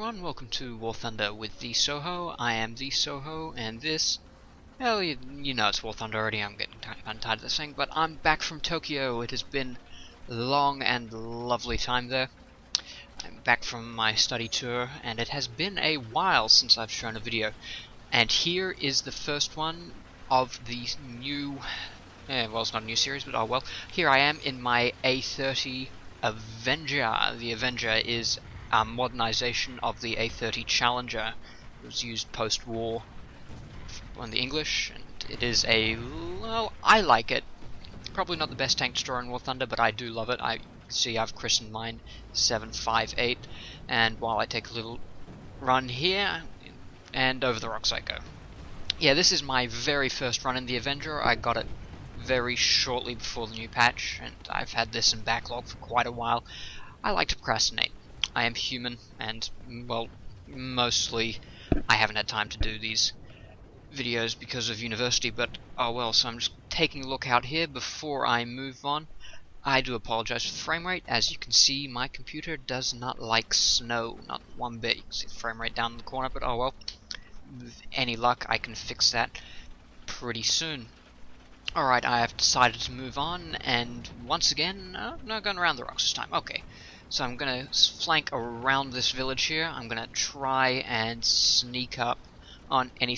everyone, welcome to War Thunder with the Soho. I am the Soho, and this, well, you know it's War Thunder already. I'm getting kind of tired of this thing, but I'm back from Tokyo. It has been a long and lovely time there. I'm back from my study tour, and it has been a while since I've shown a video. And here is the first one of the new, well, it's not a new series, but oh well. Here I am in my A30 Avenger. The Avenger is a modernization of the A30 Challenger. It was used post-war on the English, and it is well, I like it. Probably not the best tank destroyer in War Thunder, but I do love it. I've christened mine 758, and while I take a little run here, and over the rocks I go. Yeah, this is my very first run in the Avenger. I got it very shortly before the new patch, and I've had this in backlog for quite a while. I like to procrastinate. I am human, and, well, mostly I haven't had time to do these videos because of university, but oh well, so I'm just taking a look out here before I move on. I do apologize for the frame rate. As you can see, my computer does not like snow, not one bit. You can see the frame rate down in the corner, but oh well. With any luck, I can fix that pretty soon. Alright, I have decided to move on, and once again, no, going around the rocks this time. Okay, so I'm going to flank around this village here. I'm going to try and sneak up on any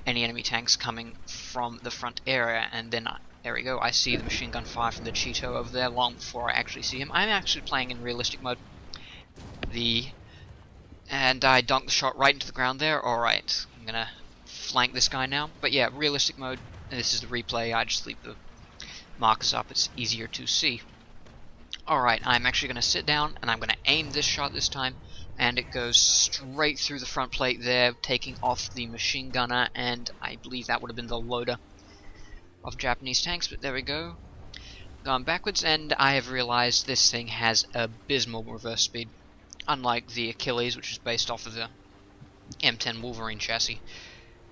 enemy tanks coming from the front area, and then there we go, I see the machine gun fire from the Cheeto over there long before I actually see him. I'm actually playing in realistic mode. And I dunked the shot right into the ground there. Alright, I'm gonna flank this guy now. But yeah, realistic mode, and this is the replay. I just leave the markers up, it's easier to see. Alright, I'm actually gonna sit down and I'm gonna aim this shot this time, and it goes straight through the front plate there, taking off the machine gunner, and I believe that would have been the loader of Japanese tanks, but there we go. Going backwards, and I have realized this thing has abysmal reverse speed. Unlike the Achilles, which is based off of the M10 Wolverine chassis,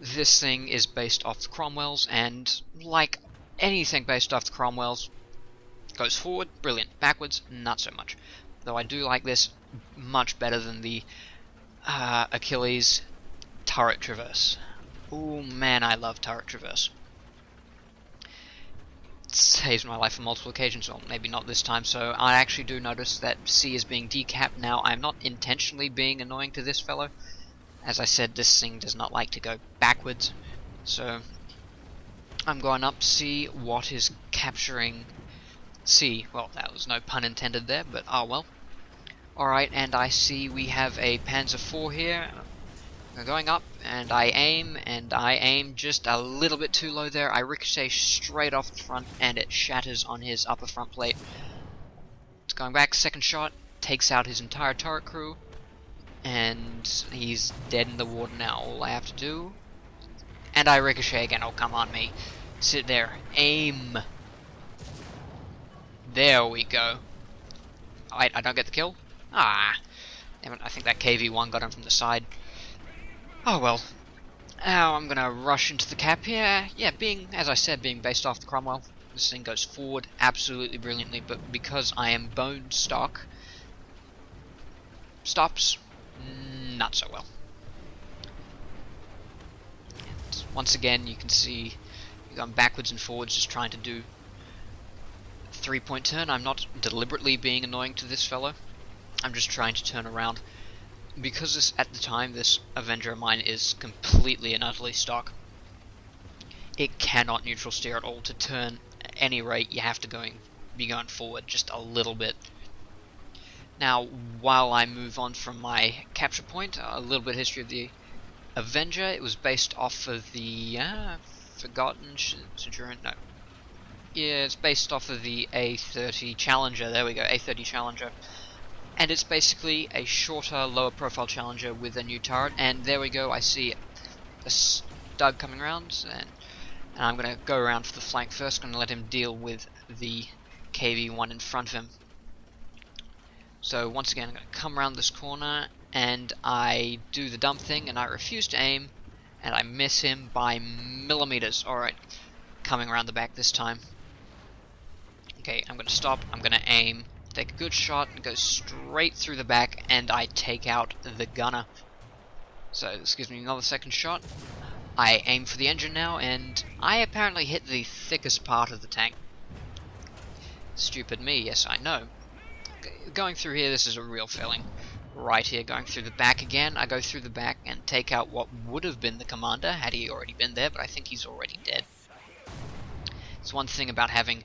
this thing is based off the Cromwells, and like anything based off the Cromwells, goes forward, brilliant. Backwards, not so much. Though I do like this much better than the Achilles turret traverse. Oh man, I love turret traverse. It saves my life on multiple occasions, well maybe not this time, so I actually do notice that C is being decapped now. I'm not intentionally being annoying to this fellow. As I said, this thing does not like to go backwards, so I'm going up to see what is capturing C. Well, that was no pun intended there, but oh well. Alright, and I see we have a Panzer IV here. We're going up, and I aim just a little bit too low there. I ricochet straight off the front, and it shatters on his upper front plate. It's going back, second shot, takes out his entire turret crew, and he's dead in the water now. All I have to do, and I ricochet again. Oh, come on, me. Sit there, aim. There we go. I don't get the kill? Ah, damn it, I think that KV-1 got him from the side. Oh well. Now I'm gonna rush into the cap here. Yeah, as I said, being based off the Cromwell, this thing goes forward absolutely brilliantly, but because I am bone stock, stops not so well. And once again, you can see you're going backwards and forwards, just trying to do a 3-point turn. I'm not deliberately being annoying to this fellow. I'm just trying to turn around. Because at the time this Avenger of mine is completely and utterly stock, it cannot neutral steer at all. To turn at any rate, you have to be going forward just a little bit. Now, while I move on from my capture point, a little bit of history of the Avenger. It was based off of the Forgotten Sojourn. No, yeah, it's based off of the A30 Challenger. There we go, A30 Challenger. And it's basically a shorter, lower profile Challenger with a new turret, and there we go, I see a Stug coming around, and I'm going to go around for the flank first. Going to let him deal with the KV-1 in front of him. So once again, I'm going to come around this corner, and I do the dumb thing, and I refuse to aim, and I miss him by millimeters. Alright, coming around the back this time. Okay, I'm going to stop, I'm going to aim, take a good shot, and go straight through the back, and I take out the gunner. So this gives me another second shot. I aim for the engine now, and I apparently hit the thickest part of the tank. Stupid me, yes I know. Going through here, this is a real failing. Right here, going through the back again, I go through the back and take out what would have been the commander had he already been there, but I think he's already dead. It's one thing about having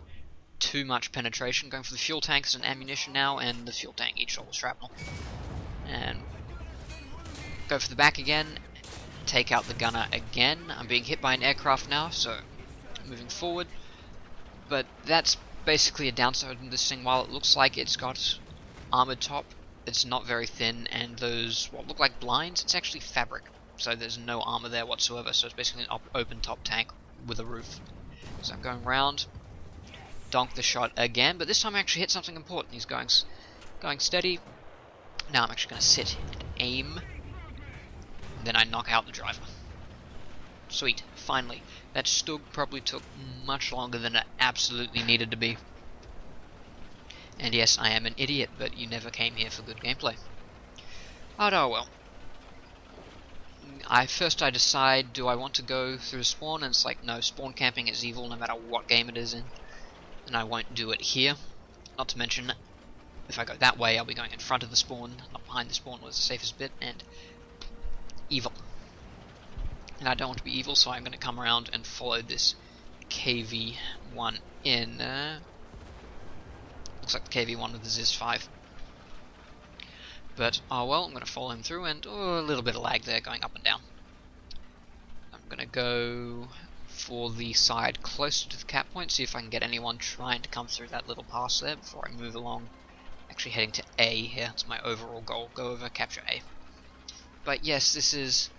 too much penetration, going for the fuel tanks and ammunition now, and the fuel tank eats all the shrapnel. And go for the back again, take out the gunner again. I'm being hit by an aircraft now, so moving forward. But that's basically a downside in this thing. While it looks like it's got armored top, it's not very thin, and those what look like blinds, it's actually fabric. So there's no armor there whatsoever, so it's basically an open top tank with a roof. So I'm going round, donk the shot again, but this time I actually hit something important. He's going steady. Now I'm actually going to sit and aim. Then I knock out the driver. Sweet, finally. That Stug probably took much longer than it absolutely needed to be. And yes, I am an idiot, but you never came here for good gameplay. Oh well. First I decide, do I want to go through spawn? And it's like, no, spawn camping is evil no matter what game it is in. And I won't do it here. Not to mention, if I go that way, I'll be going in front of the spawn, not behind the spawn, was the safest bit, and evil. And I don't want to be evil, so I'm going to come around and follow this KV-1 in. Looks like the KV-1 with the ZIS-5. But, oh well, I'm going to follow him through, and a little bit of lag there, going up and down. I'm going to go for the side closer to the cap point, see if I can get anyone trying to come through that little pass there before I move along. Actually heading to A here, it's my overall goal, go over, capture A. But yes, this is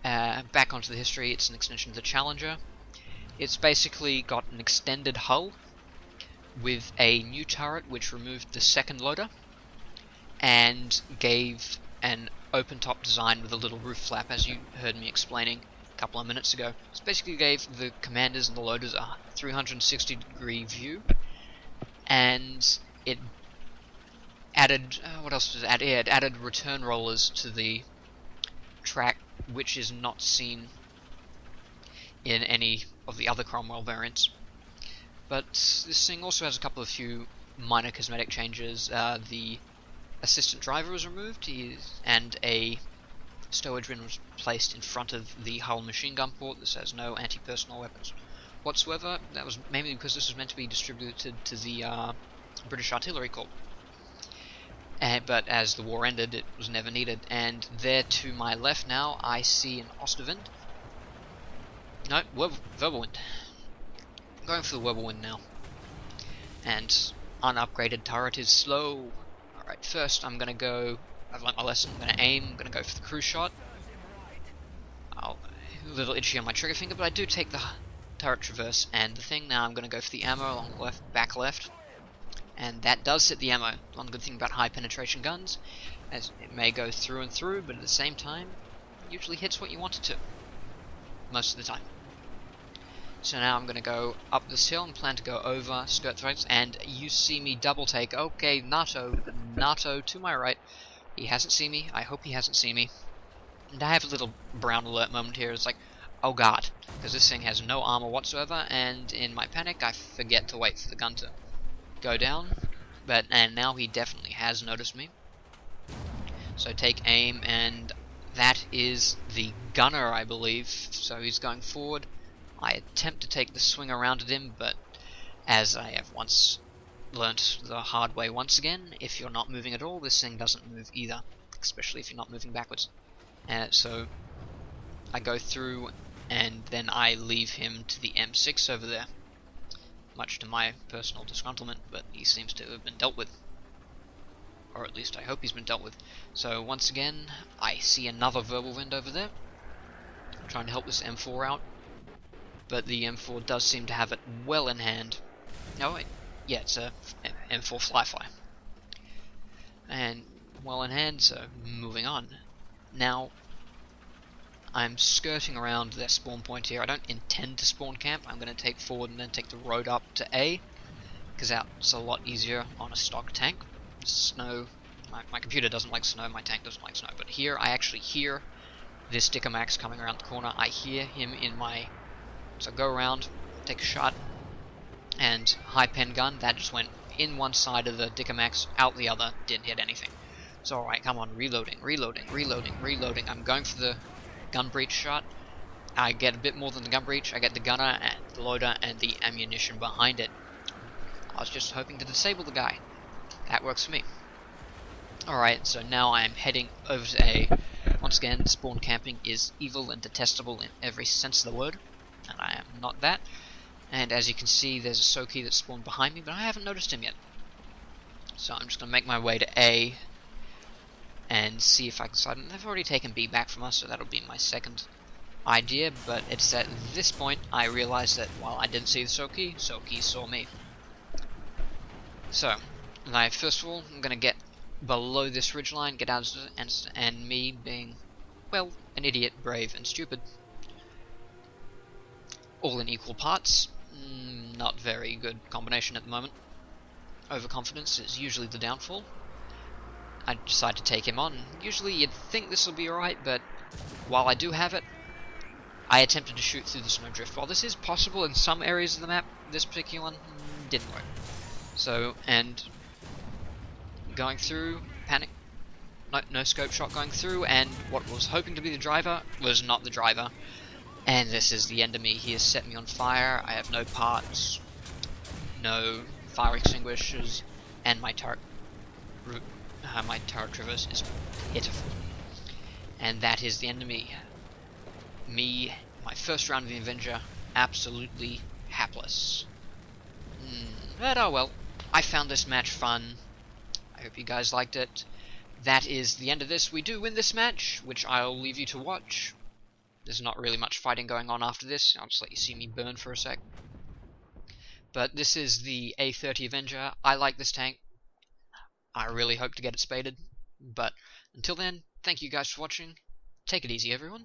back onto the history. It's an extension of the Challenger. It's basically got an extended hull with a new turret which removed the second loader and gave an open top design with a little roof flap, as you heard me explaining a couple of minutes ago. This basically gave the commanders and the loaders a 360-degree view, and it added what else does it add? Yeah, it added return rollers to the track, which is not seen in any of the other Cromwell variants. But this thing also has a couple of few minor cosmetic changes. The assistant driver was removed, and a stowage bin was placed in front of the hull machine gun port. This has no anti-personnel weapons whatsoever. That was mainly because this was meant to be distributed to the British Artillery Corps. But as the war ended, it was never needed. And there to my left now, I see an Osterwind. No, Wirbelwind. I'm going for the Wirbelwind now. And unupgraded turret is slow. Alright, first I'm gonna go, I've learnt my lesson, I'm gonna aim, I'm gonna go for the crew shot. A little itchy on my trigger finger, but I do take the turret traverse and the thing. Now I'm gonna go for the ammo along the left, back left. And that does hit the ammo. One good thing about high penetration guns, as it may go through and through, but at the same time, it usually hits what you want it to. Most of the time. So now I'm going to go up this hill and plan to go over skirt threads, and you see me double take. Okay, NATO to my right. He hasn't seen me. I hope he hasn't seen me. And I have a little brown alert moment here. It's like, oh god, because this thing has no armor whatsoever, and in my panic I forget to wait for the gun to go down. And now he definitely has noticed me. So take aim, and that is the gunner, I believe. So he's going forward. I attempt to take the swing around at him, but as I have once learnt the hard way once again, if you're not moving at all, this thing doesn't move either, especially if you're not moving backwards. So I go through, and then I leave him to the M6 over there, much to my personal disgruntlement, but he seems to have been dealt with. Or at least I hope he's been dealt with. So once again, I see another Wirbelwind over there, trying to help this M4 out. But the M4 does seem to have it well in hand. Oh wait, yeah, it's a M4 Fly. And well in hand, so moving on. Now, I'm skirting around their spawn point here. I don't intend to spawn camp. I'm going to take forward and then take the road up to A, because that's a lot easier on a stock tank. snow. My computer doesn't like snow, my tank doesn't like snow, but here I actually hear this Dickomax coming around the corner. I hear him in my... So I go around, take a shot, and high pen gun, that just went in one side of the Dickomax, out the other, didn't hit anything. So alright, come on, reloading. I'm going for the gun breach shot. I get a bit more than the gun breach. I get the gunner, and the loader, and the ammunition behind it. I was just hoping to disable the guy. That works for me. Alright, so now I am heading over to A. Once again, spawn camping is evil and detestable in every sense of the word, and I am not that. And as you can see, there's a Soki that spawned behind me, but I haven't noticed him yet. So I'm just going to make my way to A and see if I can slide. They've already taken B back from us, so that'll be my second idea, but it's at this point I realized that while I didn't see the Soki, Soki saw me. So, first of all, I'm going to get below this ridgeline, get out of it, and me being, well, an idiot, brave, and stupid, all in equal parts. Not very good combination at the moment. Overconfidence is usually the downfall. I decide to take him on. Usually you'd think this will be alright, but while I do have it, I attempted to shoot through the snowdrift. While this is possible in some areas of the map, this particular one didn't work. So, and going through, panic, no scope shot going through, and what was hoping to be the driver was not the driver. And this is the end of me. He has set me on fire. I have no parts, no fire extinguishers, and my turret traverse is pitiful. And that is the end of me. Me, my first round of the Avenger, absolutely hapless. But oh well. I found this match fun. I hope you guys liked it. That is the end of this. We do win this match, which I'll leave you to watch. There's not really much fighting going on after this. I'll just let you see me burn for a sec. But this is the A30 Avenger. I like this tank. I really hope to get it spaded. But until then, thank you guys for watching. Take it easy, everyone.